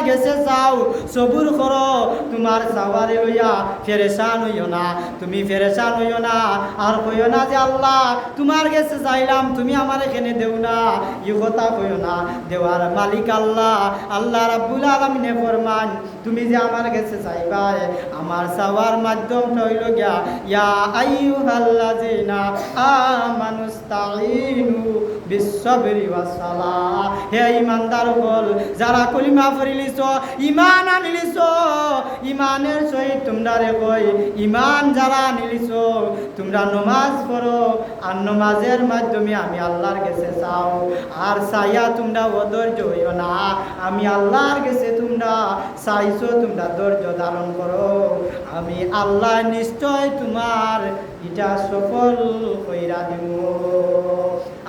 গেছে চাও সবুর করো তোমার চাওয়ারে লইয়া ফেরেশান হইও না তুমি ফেরেশান হইও না আর কইও না যে আল্লাহ তোমার কাছে চাইলাম তুমি আমার এখানে দেও না ই কথা কইও না দেওয়ার মালিক আল্লাহ আল্লাহ রাব্বুল আলামিনে ফরমান তুমি যে আমার কাছে চাইবাই আমার চাওয়ার মাধ্যমটা হইল গিয়া ইয়া আইয়ুহাল্লাযিনা আমানুস্তাঈনু বিসসবরি ওয়াসসালাহ হে ঈমানদার হল যারা কলিমা পড়িলিছ ঈমান আনিলিছ ঈমানের সহিত তোমরা রে কই ঈমান যারা আনিলিছ তোমরা নামাজ পড়ো আর নামাজের মাধ্যমে আমি আল্লাহর কাছে চাও আর চাইয়া তোমরা অধৈর্য হইও না আমি আল্লাহর কাছে তোমরা চাইছো তোমরা ধৈর্য ধারণ করো আমি আল্লাহ নিশ্চয় তোমার এটা সফল কইরা দিব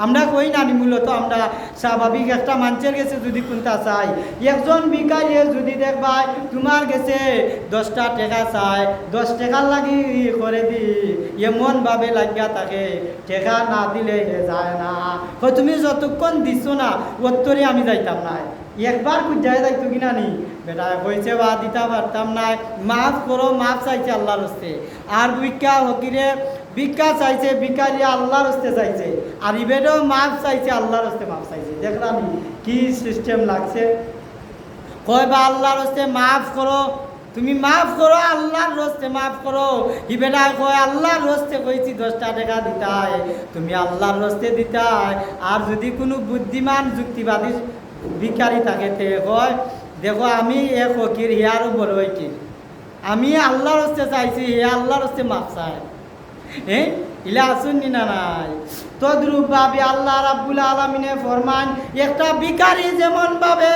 আমরা কই না মূলত আমরা স্বাভাবিক একটা মানুষের কাছে যদি কোনটা চাই একজন ভিখারি যদি দেখবাই তোমার কাছে 10টা টাকা চাই 10 টাকার লাগি করে দি এমন ভাবে লাগিয়া থাকে টাকা না দিলে যায় না তুমি যতক্ষণ দিছো না উত্তরে আমি যাইতাম না একবার খুঁজায় যাইতো কিনা নি বেটা কইছে বা দিতে পারতাম না মাফ করো মাফ চাইছে আল্লাহর হস্তে আর ভিক্ষা চাইছে ভিখারি আল্লাহর হস্তে চাইছে আর ইবেডও মাফ চাইছে আল্লাহর হস্তে মাফ চাইছে দেখলাম কি সিস্টেম লাগছে কয় বা আল্লাহর হস্তে মাফ করো তুমি মাফ করো আল্লাহর রস্তে মাফ করো ইবেটা কয় আল্লাহর রস্তে কইছি 10টা টাকা দিতাই তুমি আল্লাহর রস্তে দিতাই আর যদি কোনো বুদ্ধিমান যুক্তিবাদী ভিখারি থাকে তে কয় দেখো আমি এক ফকির হিয়ারও বড় হইকি আমি আল্লাহর হস্তে চাইছি হে আল্লাহর হস্তে মাফ চাই হ্যাঁ ইলা আসুন না নাই তদ্রূপ ভাবে আল্লাহ রাব্বুল আলামিনে ফরমান একটা ভিখারি যেমন ভাবে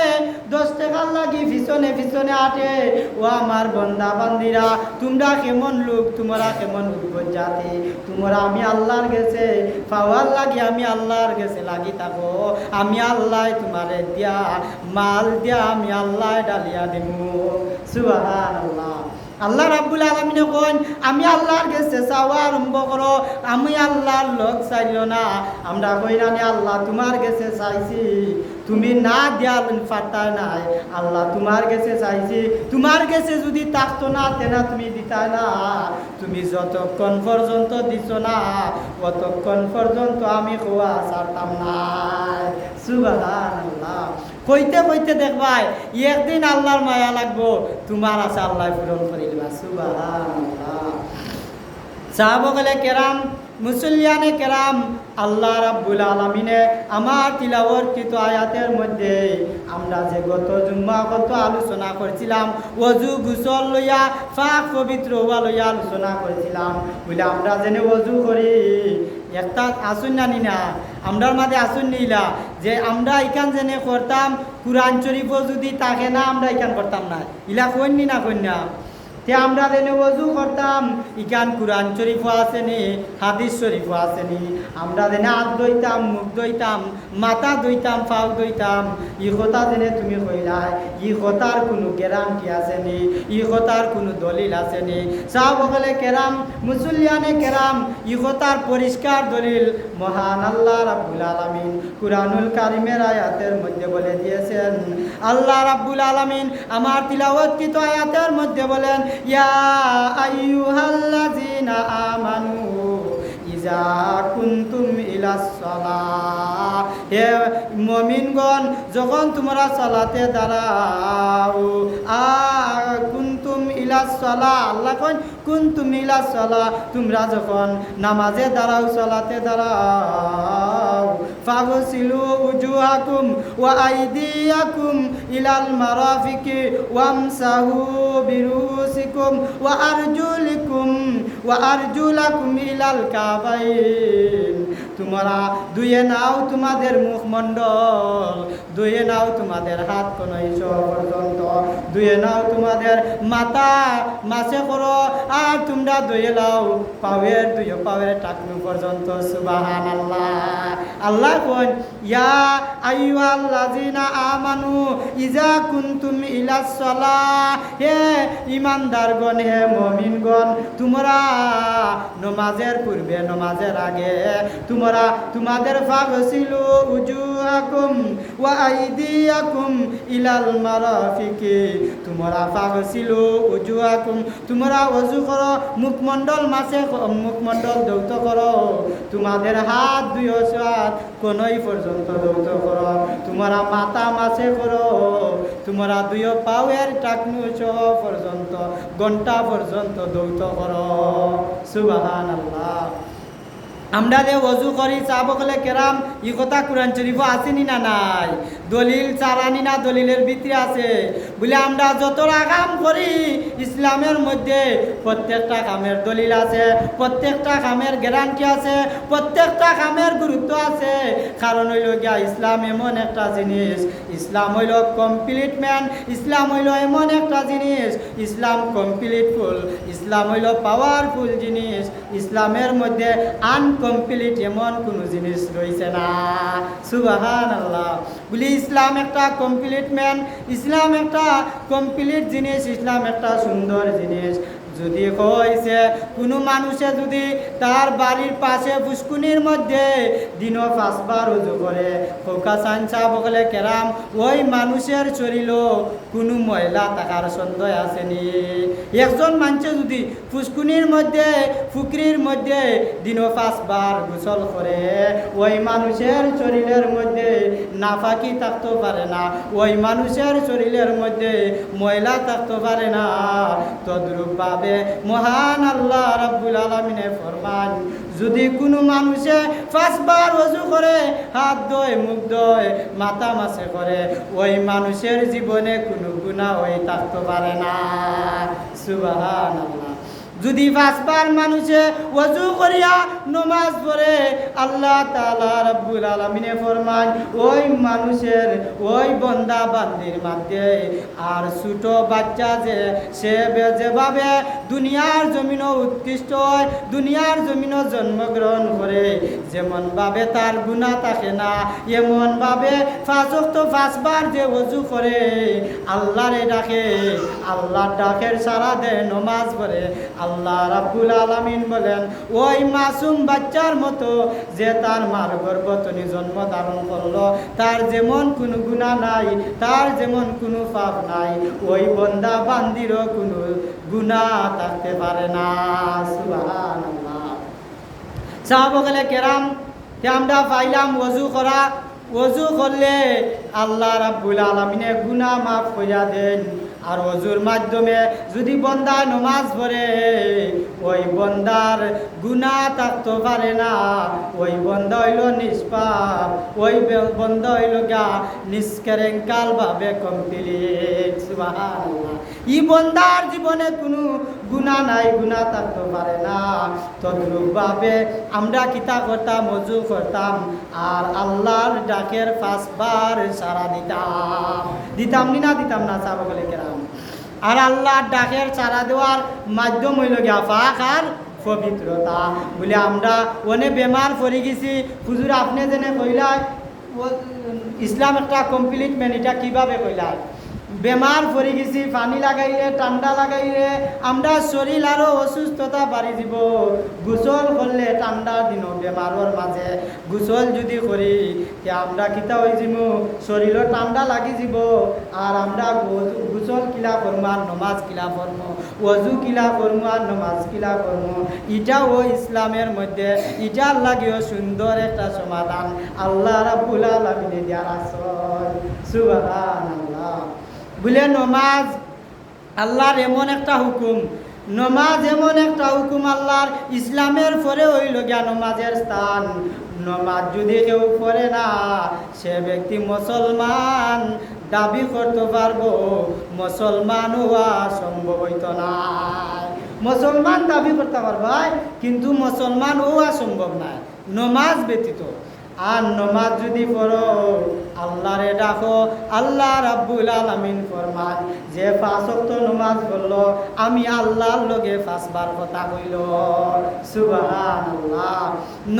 10 টাকার লাগি পিছনে আটে ও আমার বান্দা বান্দিরা তোমরা কেমন লোক তোমরা কেমন উদ্ভট জাতি তোমরা আমি আল্লাহর কাছে পাওয়ার লাগি আমি আল্লাহর কাছে লাগি থাকো আমি আল্লাহ তোমারে দিয়া মাল দিয়া আমি আল্লাহ ডালিয়া দিমু সুবহানাল্লাহ আল্লাহ রাব্বুল আলামিনে কোন আমি আল্লাহর কাছে চাওয়া আরম্ভ করো আমি আল্লাহর লোক চাইল না আমরা কইরানি আল্লাহ তোমার কাছে চাইছি তুমি না দেওয়ার পারতা নাই আল্লাহ তোমার কাছে চাইছি তোমার কাছে যদি থাকতো না তেনা তুমি দিতা না তুমি যতক্ষণ পর্যন্ত দিছ না ততক্ষণ পর্যন্ত আমি খোয়া ছাড়তাম না সুবহানাল্লাহ কইতে কইতে দেখবাই একদিন আল্লাহর মায়া লাগবো তোমার আছে আল্লাহ পূরণ করে দিবা সুবহানাল্লাহ সাহাবায়ে কেরাম মুসল্লিয়ানে কেরাম আল্লাহ রাব্বুল আলামিনে আমার তিলাওয়াতকৃত আয়াতের মধ্যে আমরা যে গত জুম্মা কত আলোচনা করেছিলাম ওযু গোসল লইয়া পাক পবিত্র হওয়া লইয়া আলোচনা করেছিলাম বলে আমরা জেনে ওযু করি একটা আসুন না নিনা আমরার মাঝে আসুন নিলা যে আমরা এখান জেনে করতাম কুরআন শরীফও যদি থাকে না আমরা এখান করতাম না ইলা কইনি না কইনা তে আমরা জেনে ওযু করতাম ইখান কুরআন শরীফও আসেনি হাদিস শরীফও আসেনি আমরা জেনে হাত ধুইতাম মুখ ধুইতাম মাথা ধুইতাম পাও ধুইতাম ই কথা জেনে তুমি কইলাই ই কথার কোনো গ্যারান্টি আসেনি ই কথার কোনো দলিল আসেনি সাহাবায়ে কেরাম মুসল্লিয়ানে কেরাম ই কথার পরিষ্কার দলিল মহান আল্লাহ রাব্বুল আলামিন কুরআনুল কারীমের আয়াতের মধ্যে বলে দিয়েছেন আল্লাহ রাব্বুল আলামিন আমার তিলাওয়াতকৃত আয়াতের মধ্যে বলেন ইয়া আইয়ুহাল্লাযিনা আমানু ইযা কুনতুম ইলাস সালাহ হে মুমিনগণ যখন তোমরা সালাতে দাঁড়াও কুনতুম ইলাস সালাহ আল্লাহ কোন কুনতুম ইলাস সালাহ তোমরা যখন নামাজে দাঁড়াও সালাতে দাঁড়াও ফাগসিলু উজুহাকুম ওয়া আইদিয়াকুম ইলাল মারাফিকি ওয়ামসাহু বিরুসিকুম ওয়া আরজুলাকুম ইলাল কাবাইন তোমরা ধুয়ে নাও তোমাদের মুখমণ্ডল ধুয়ে নাও তোমাদের হাত কনুই পর্যন্ত ধুয়ে নাও তোমাদের মাথা মাসে করো আর তোমরা ধুয়ে নাও পাওয়ের টাকনু পর্যন্ত সুবহানাল্লাহ আল্লাহ কোন ইয়া আইয়ুহাল্লাযিনা আমানু ইযা কুনতুম ইলাস সালাহ হে ঈমানদারগণ হে মুমিনগণ তোমরা নামাজের পূর্বে নামাজের আগে তোমরা তোমরা তোমাদের ফাগসিলু উজুহাকুম ওয়া আইদিয়াকুম ইলাল মারাফিকি, তোমরা ফাগসিলু উজুহাকুম, তোমরা ওযু করো, মুখমণ্ডল মুখমণ্ডল ধৌত করো, তোমাদের হাত দুই হাত কোনই পর্যন্ত ধৌত করো, তোমরা মাথা মাসে করো, তোমরা দুই পাওয়ের টাকনু সহ পর্যন্ত ঘন্টা পর্যন্ত ধৌত করো। সুবহানাল্লাহ। আমরা যে ওযু করি সাহাবায়ে কেরাম এই কথা কুরআন শরীফে আসেনি না নাই? দলিল চারানি না দলিলের ভিতরে আছে বলে আমরা যতটা কাম করি ইসলামের মধ্যে প্রত্যেকটা কামের দলিল আছে, প্রত্যেকটা কামের গ্যারান্টি আছে, প্রত্যেকটা কামের গুরুত্ব আছে। কারণ হইল গিয়া ইসলাম এমন একটা জিনিস, ইসলাম হইল কমপ্লিট ম্যান, ইসলাম হইল এমন একটা জিনিস, ইসলাম কমপ্লিটফুল, ইসলাম হইল পাওয়ারফুল জিনিস। ইসলামের মধ্যে আনকমপ্লিট এমন কোনো জিনিস রয়েছে না। সুবহানাল্লাহ। বলি ইসলাম একটা কমপ্লিট ম্যান, ইসলাম একটা কমপ্লিট জিনিস, ইসলাম একটা সুন্দর জিনিস। যদি হয়েছে কোনো মানুষে যদি তার বাড়ির পাশে পুষ্কুনির মধ্যে দিনও 5 বার উজু করে, ফোকাসান সাহাবায়ে কেরাম ওই মানুষের শরীর কোনো ময়লা থাকার সন্দেহ আসেনি। একজন মানুষে যদি পুষ্কুনির মধ্যে পুকুরের মধ্যে দিনও 5 বার গোসল করে, ওই মানুষের শরীরের মধ্যে নাফাকি থাকতে পারে না, ওই মানুষের শরীরের মধ্যে ময়লা থাকতে পারে না। তদ্রূপভাবে মহান আল্লাহ রাব্বুল আলামিনে ফরমান, যদি কোনো মানুষে 5 বার ওযু করে, হাত ধোয়, মুখ ধোয়, মাথা মাসে করে, ওই মানুষের জীবনে কোনো গুনাহ হয়ে থাকতে পারে না। সুবহানাল্লাহ। যদি 5 বার মানুষে ওযু করিয়া নামাজ পড়ে, আল্লাহ তাআলা রাব্বুল আলামিনে ফরমান ওই মানুষের ওই বান্দা বান্দির মধ্যে আর ছোট বাচ্চা যে সে যেভাবে দুনিয়ার জমিনও উৎকৃষ্ট হয়, দুনিয়ার জমিনও জন্মগ্রহণ করে, যেমন ভাবে তার গুনাহ থাকে না, এমন ভাবে 5 ওয়াক্ত 5 বার যে ওযু করে আল্লাহরে ডাকে, আল্লাহর ডাকের সাড়া দেয়, নামাজ পড়ে, আল্লাহ রাব্বুল আলামিন বলেন ওই মাসুম বাচ্চার মতো যে তার মার গর্ভতনি জন্ম ধারণ করলো, তার যেমন কোনো গুনাহ নাই, তার যেমন কোনো পাপ নাই, ওই বান্দা বান্দিরও কোনো গুনাহ থাকতে পারে না। সুবহানাল্লাহ। সাহাবায়ে কেরাম কে আমরা পাইলাম ওযু করা, ওযু করলে আল্লাহ রাব্বুল আলামিনে গুনাহ মাফ কইরা দেন। আর ওযুর মাধ্যমে যদি বান্দা নামাজ পড়ে, ওই বান্দার গুনাহ থাকতে পারে না, ওই বান্দা হইল নিষ্পাপ, ওই বান্দা হইল গা নিষ্করেঙ্কাল ভাবে কমপ্লিট। সুবহানাল্লাহ। ই বান্দার জীবনে কোনো গুনাহ নাই, গুনাহ থাকতে পারে না। তদ্রূপভাবে আমরা কিতা করতাম, ওযু করতাম আর আল্লাহর ডাকের 5 বার সাড়া দিতাম। দিতাম না দিতাম না সাহাবায়ে কেরাম? আর আল্লাহর ডাকের সাড়া দেওয়ার মাধ্যম হইল গিয়া পাক আর পবিত্রতা। বলে আমরা অনেক বেমার পড়ে গেছি, হুজুর আপনি যেনে কইলা ইসলাম একটা কমপ্লিট ম্যান, এটা কীভাবে কইলা? বেমার পড়ে গেছি, পানি লাগাইলে ঠান্ডা লাগাইলে আমরা শরীর আরও অসুস্থতা বাড়ি দিব। গোসল করলে ঠান্ডার দিন বেমারের মাঝে গোসল যদি করি আমরা কিতা হয়ে যাব, শরীরও ঠান্ডা লাগি যাব। আর আমরা গোসল কিলা করবো আর নমাজ কিলা করবো, ওযু কিলা করবো আর নমাজ কিলা করবো, এটাও ইসলামের মধ্যে এটার লাগেও সুন্দর একটা সমাধান আল্লাহ রাব্বুল আলামিনে দেওয়ার আছে। সুবহানাল্লাহ। বলে নমাজ আল্লাহর এমন একটা হুকুম, নমাজ এমন একটা হুকুম আল্লাহর, ইসলামের পরে হইল গিয়া নমাজের স্থান। নমাজ যদি কেউ পড়ে না, সে ব্যক্তি মুসলমান দাবি করতে পারবো, মুসলমান হওয়া সম্ভব হইত না। মুসলমান দাবি করতে পারবো কিন্তু মুসলমান হওয়া সম্ভব না নমাজ ব্যতীত। আর নমাজ যদি পড়ো, আল্লাহরে ডাকো, আল্লাহ রাব্বুল আলামিন ফরমান যে 5 ওয়াক্ত নমাজ পড়লো আমি আল্লাহর লগে 5 বার কথা কইল। সুবহানাল্লাহ।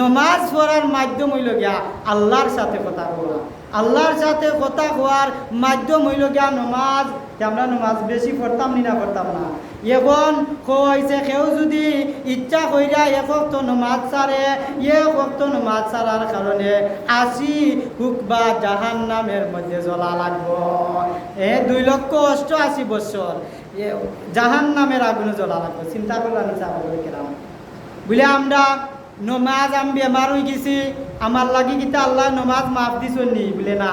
নমাজ পড়ার মাধ্যম হইল গিয়া আল্লাহর সাথে কথা বলা। আল্লাহর সাথে কথা হওয়ার মাধ্যম হইল গিয়া নমাজ। আমরা নমাজ বেশি পড়তাম নি না পড়তাম না। এখন কইছে কেউ যদি ইচ্ছা কইরা এক ওয়াক্ত নমাজ ছাড়ে, এক ওয়াক্ত নমাজ ছাড়ার কারণে 80 হুকবা জাহান্নামের মধ্যে জ্বলা লাগবো। 2,88,000 বছর জাহান্নামের আগুনে জ্বলা লাগবে। চিন্তা করলাম কেরাম বলে আমরা নমাজ আমি বেমার হয়ে গেছি, আমার লাগি কিতা আল্লাহ নমাজ মাফ দিছ নি? বলে না,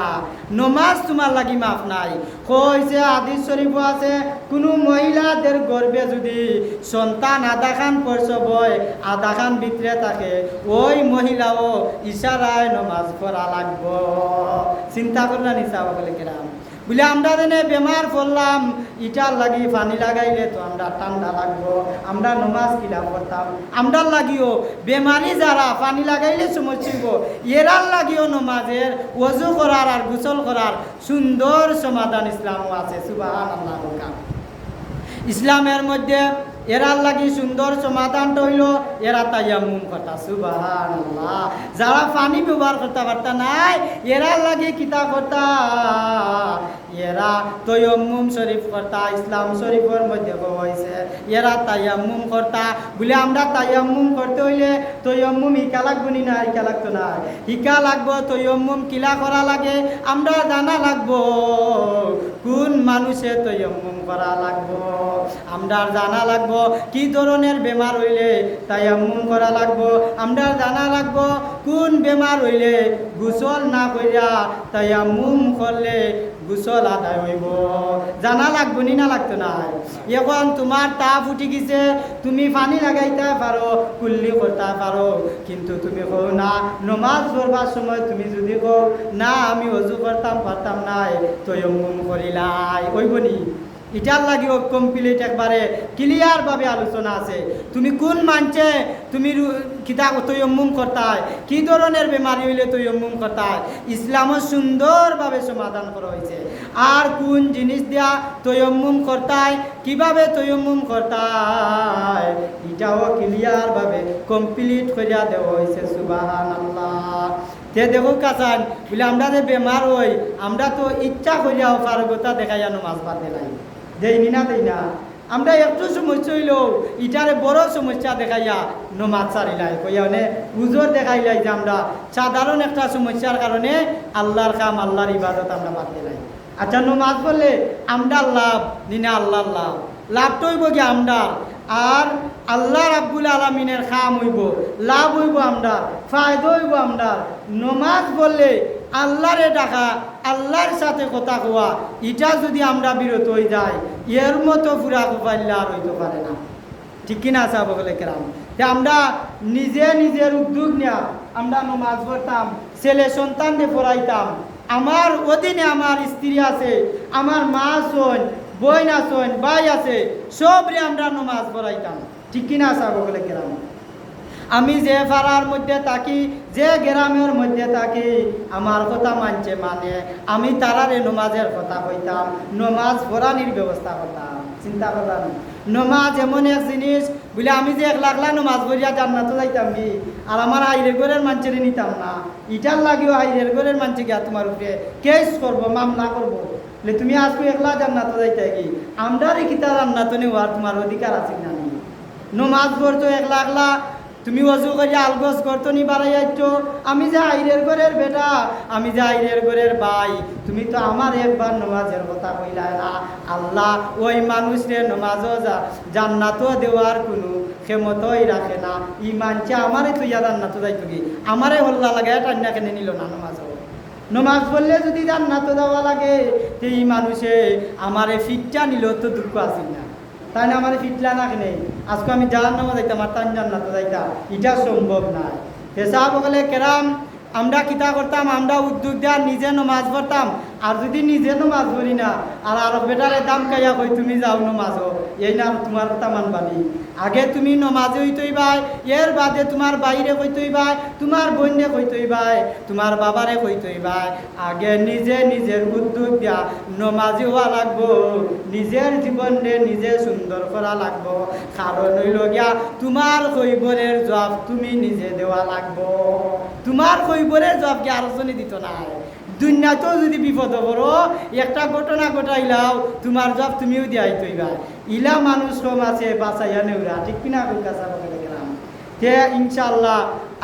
নমাজ তোমার লাগি মাফ নাই। কইছে হাদিস শরীফ আছে, কোনো মহিলাদের গর্ভে যদি সন্তান আধা খান প্রসব হয়, আধা খান ভিতরে থাকে, ওই মহিলাও ইশারায় নমাজ পড়া লাগবো। চিন্তা করলা নিচা বলে কেরাম বলে আমরা যেনে বেমার পড়লাম, ইটার লাগি পানি লাগাইলে তো আমরা ঠান্ডা লাগবো, আমরা নমাজ কিলা করতাম। আমরা লাগিও বেমারি যারা পানি লাগাইলে সমস্যা, এরার লাগিও নমাজের ওযু করার আর গোসল করার সুন্দর সমাধান ইসলামও আছে। সুবহানাল্লাহ। ইসলামের মধ্যে এরার লাগি সুন্দর সমাধানটা হইল এরা তায়াম্মুম করতা। সুবহানাল্লাহ। যারা পানি ব্যবহার করতে পারতা নাই, এরার লাগি কিতা করতা? এরা তায়াম্মুম শরীফ করতা। ইসলাম শরীফের মধ্যে হয়েছে এরা তায়াম্মুম করতা। বলে আমরা তায়াম্মুম করতে হইলে তায়াম্মুম হিকা লাগবো নি? না, হিকা লাগতো না, হিকা লাগবো। তায়াম্মুম কিলা করা লাগে আমরা জানা লাগবো। কোন মানুষে তায়াম্মুম করা লাগবো আমরা জানা লাগবো। কি ধরনের বেমার হইলে তায়াম্মুম করা লাগবো আমরা জানা লাগবো। কোন বেমার হইলে গোসল না কইরা তায়াম্মুম করলে গোসল আদায় হইব জানা লাগবো নি? না লাগতো না। এখন তোমার তাপ উঠি গেছে, তুমি পানি লাগাইতে পারো, কুল্লি করতে পারো, কিন্তু তুমি কও না নমাজ পড়বার সময় তুমি যদি কও না আমি ওযু করতাম পারতাম নাই, তায়াম্মুম করিলাই, হইব নি? এটার লাগিও কমপ্লিট একবারে ক্লিয়ার ভাবে আলোচনা আছে। তুমি কোন মানছে তুমি কিতা তায়াম্মুম করতায়, কি ধরনের বেমারি হইলে তায়াম্মুম করতায়, ইসলামও সুন্দরভাবে সমাধান করা হয়েছে। আর কোন জিনিস দিয়া তায়াম্মুম করতায়, কিভাবে তায়াম্মুম করতায়, এটাও ক্লিয়ার ভাবে কমপ্লিট করিয়া দেওয়া হয়েছে। সুবহানাল্লাহ। তে দেখো কাছান বলে আমরা যে বেমার হই, আমরা তো ইচ্ছা করিয়াও পারগতা দেখাইয়া নমাজ পড়তে নাই, দেইনি না দেই না। আমরা একটু সমস্যা হইলেও ইটারে বড় সমস্যা দেখাইয়া নমাজ ছাড়িলাই, কইয়া মানে উজোর দেখাইলাই যে আমরা সাধারণ একটা সমস্যার কারণে আল্লাহর কাম আল্লাহর ইবাদত আমরা পারতে নাই। আচ্ছা নমাজ পড়লে আমরা লাভ নিনা আল্লাহর লাভ, লাভটা হইব কি আমরা, আর আল্লাহ রাব্বুল আলামিনের কাম হইব, লাভ হইব আমরা, ফায়দা হইব আমরা। নমাজ পড়লে আল্লাহরে ডাকা, আল্লাহর সাথে কথা কোয়া, এটা যদি আমরা বিরত হয়ে যাই, এর মতো পুরা কুফাইল্লা আর হইতে পারে না। ঠিক কিনা সাহেব বলে কেরাম? আমরা নিজের উদ্যোগ নেওয়া, আমরা নমাজ পড়তাম, ছেলে সন্তানকে পড়াইতাম, আমার অধীনে আমার স্ত্রী আছে, আমার মা আছেন, বোন আছেন, ভাই আছে, সবরে আমরা নমাজ পড়াইতাম। ঠিক কিনা সাহেব বলে কেরাম? আমি যে পাড়ার মধ্যে থাকি, যে গ্রামের মধ্যে থাকি, আমার কথা মানছে মানে আমি তারারে নমাজের কথা কইতাম, নমাজ পড়ানির ব্যবস্থা করতাম। চিন্তা করলাম নমাজ এমন এক জিনিস বলে আমি যে 1 লাখ নমাজ পড়িয়া জান্নাতে যাইতাম কি, আর আমার আইরের ঘরের মানুষের নিতাম না। ইটার লাগিও আইরের ঘরের মানুষ গিয়া তোমার উপরে কেস করবো, মামলা করবো, বলে তুমি আজকে 1 লাখ জান্নাতে যাইতে কি, আমরা রে কিতা জান্নাতে নেওয়ার তোমার অধিকার আছে না? নমাজ পড়তো 1 লাখ, তুমি ওযু করিয়া আলগোজ করতো নি বাড়াইয়াইতো, আমি যে আইরের ঘরের বেটা, আমি যে আইরের ঘরের ভাই, তুমি তো আমার একবার নমাজের কথা কইলা না। আল্লাহ ওই মানুষের নমাজও জান্নাতও দেওয়ার কোনো ক্ষমতাই রাখে না। ই মানছে আমারে তুই জান্নাত যাইতো কি, আমারে হল্লা লাগায় টান্না কেনে নিল না নমাজও। নমাজ পড়লে যদি জান্নাত দেওয়া লাগে, তো এই মানুষে আমারে ফিটটা নিল তো দুঃখ আসিল না, তাই না? আমার ফিটলা না কেনে আজকে আমি জাহান্নামে যাইতাম আর তান জান্নাতে যাইতাম, এটা সম্ভব নাই। হেসাব বলে কেরাম আমরা কিতা করতাম, আমরা উদ্যোগ দেওয়ার নিজে নমাজ পড়তাম, আর যদি নিজে নমাজ পড়ি না আর বেটারে দাম খাইয়া কই তুমি যাও নমাজও, এই না তোমার কথা মানবানি। আগে তুমি নমাজে হইতই ভাই, এর বাদে তোমার বাইরে কইতই ভাই, তোমার বোনে কইতই ভাই, তোমার বাবারে কইতই ভাই। আগে নিজের উদ্যোগ দিয়া নমাজি হওয়া লাগবো, নিজের জীবনে নিজে সুন্দর করা লাগবো। কারণ হইল গিয়া তোমার কইবরের জবাব তুমি নিজে দেওয়া লাগবো, তোমার কইবরের জবাব কি আরো জনে দিত না। দুনিয়াতেও যদি বিপদ পড়ো একটা ঘটনা ঘটাইলাও তোমার জব তুমিও দিয়াই তৈবা ইলা মানুষ কম আছে বাঁচাইয়া নেওরা ঠিক কিনা কাছা গেলাম যে ইনশাআল্লাহ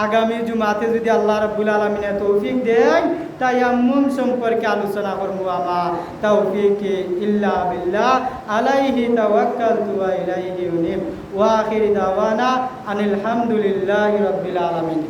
আগামী জুমাতে যদি আল্লাহ রাব্বুল আলামিন তৌফিক দেয় তায়াম্মুম সম্পর্কে আলোচনা করব আমার তৌফিক ইল্লা বিল্লাহ আলাইহি তাওয়াক্কালতু ওয়া ইলাইহি উনীব ওয়া আখির দাওয়ানা আনিল হামদুলিল্লাহি রাব্বিল আলামিন।